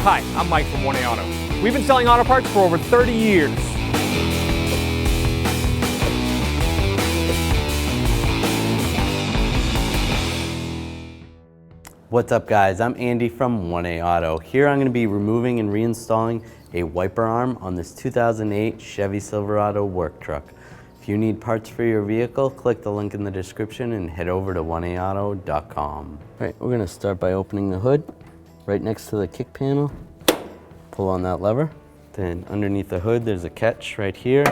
Hi, I'm Mike from 1A Auto. We've been selling auto parts for over 30 years. What's up guys, I'm Andy from 1A Auto. Here I'm going to be removing and reinstalling a wiper arm on this 2008 Chevy Silverado work truck. If you need parts for your vehicle, click the link in the description and head over to 1AAuto.com. Alright, we're going to start by opening the hood. Right next to the kick panel, pull on that lever. Then underneath the hood there's a catch right here.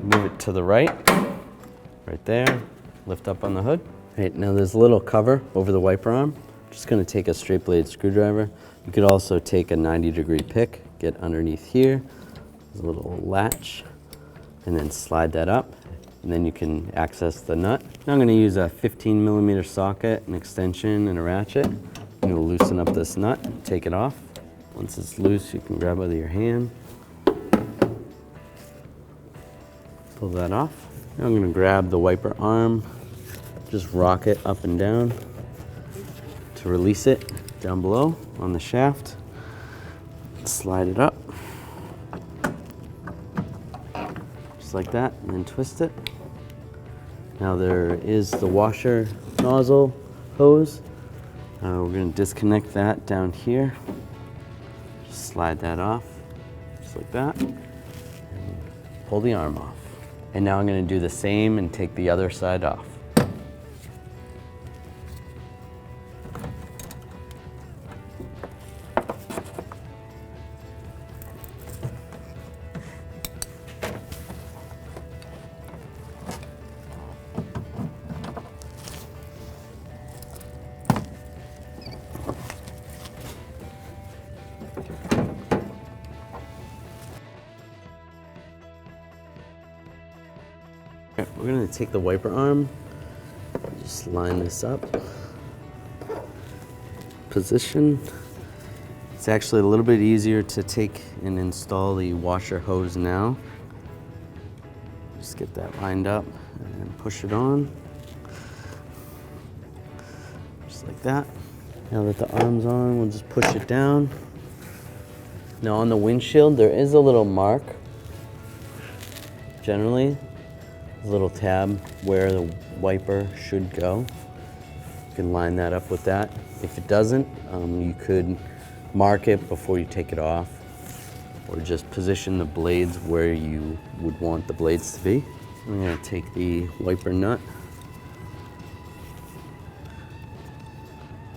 Move it to the right there. Lift up on the hood. Right, now there's a little cover over the wiper arm. Just going to take a straight blade screwdriver. You could also take a 90-degree pick, get underneath here. There's a little latch, and then slide that up, and then you can access the nut. Now I'm going to use a 15mm socket, an extension, and a ratchet. I'm going to loosen up this nut, take it off. Once it's loose, you can grab it with your hand. Pull that off. Now I'm going to grab the wiper arm, just rock it up and down to release it down below on the shaft. Slide it up, just like that, and then twist it. Now there is the washer nozzle hose. We're going to disconnect that down here. Just slide that off, just like that, and pull the arm off. And now I'm going to do the same and take the other side off. We're going to take the wiper arm, just line this up, position. It's actually a little bit easier to take and install the washer hose now. Just get that lined up and push it on, just like that. Now that the arm's on, we'll just push it down. Now on the windshield, there is a little mark, generally. A little tab where the wiper should go. You can line that up with that. If it doesn't, you could mark it before you take it off, or just position the blades where you would want the blades to be. I'm going to take the wiper nut,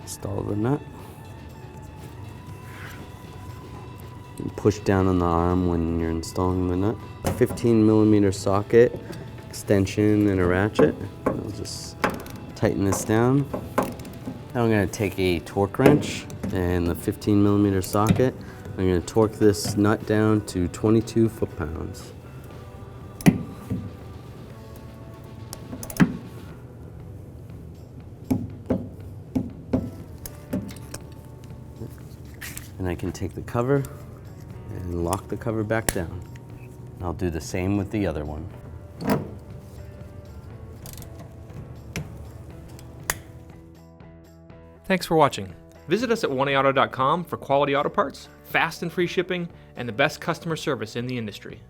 install the nut, and push down on the arm when you're installing the nut. A 15mm socket, extension, and a ratchet. I'll just tighten this down. Now I'm going to take a torque wrench and the 15mm socket. I'm going to torque this nut down to 22 foot-pounds. And I can take the cover and lock the cover back down. I'll do the same with the other one. Thanks for watching. Visit us at 1AAuto.com for quality auto parts, fast and free shipping, and the best customer service in the industry.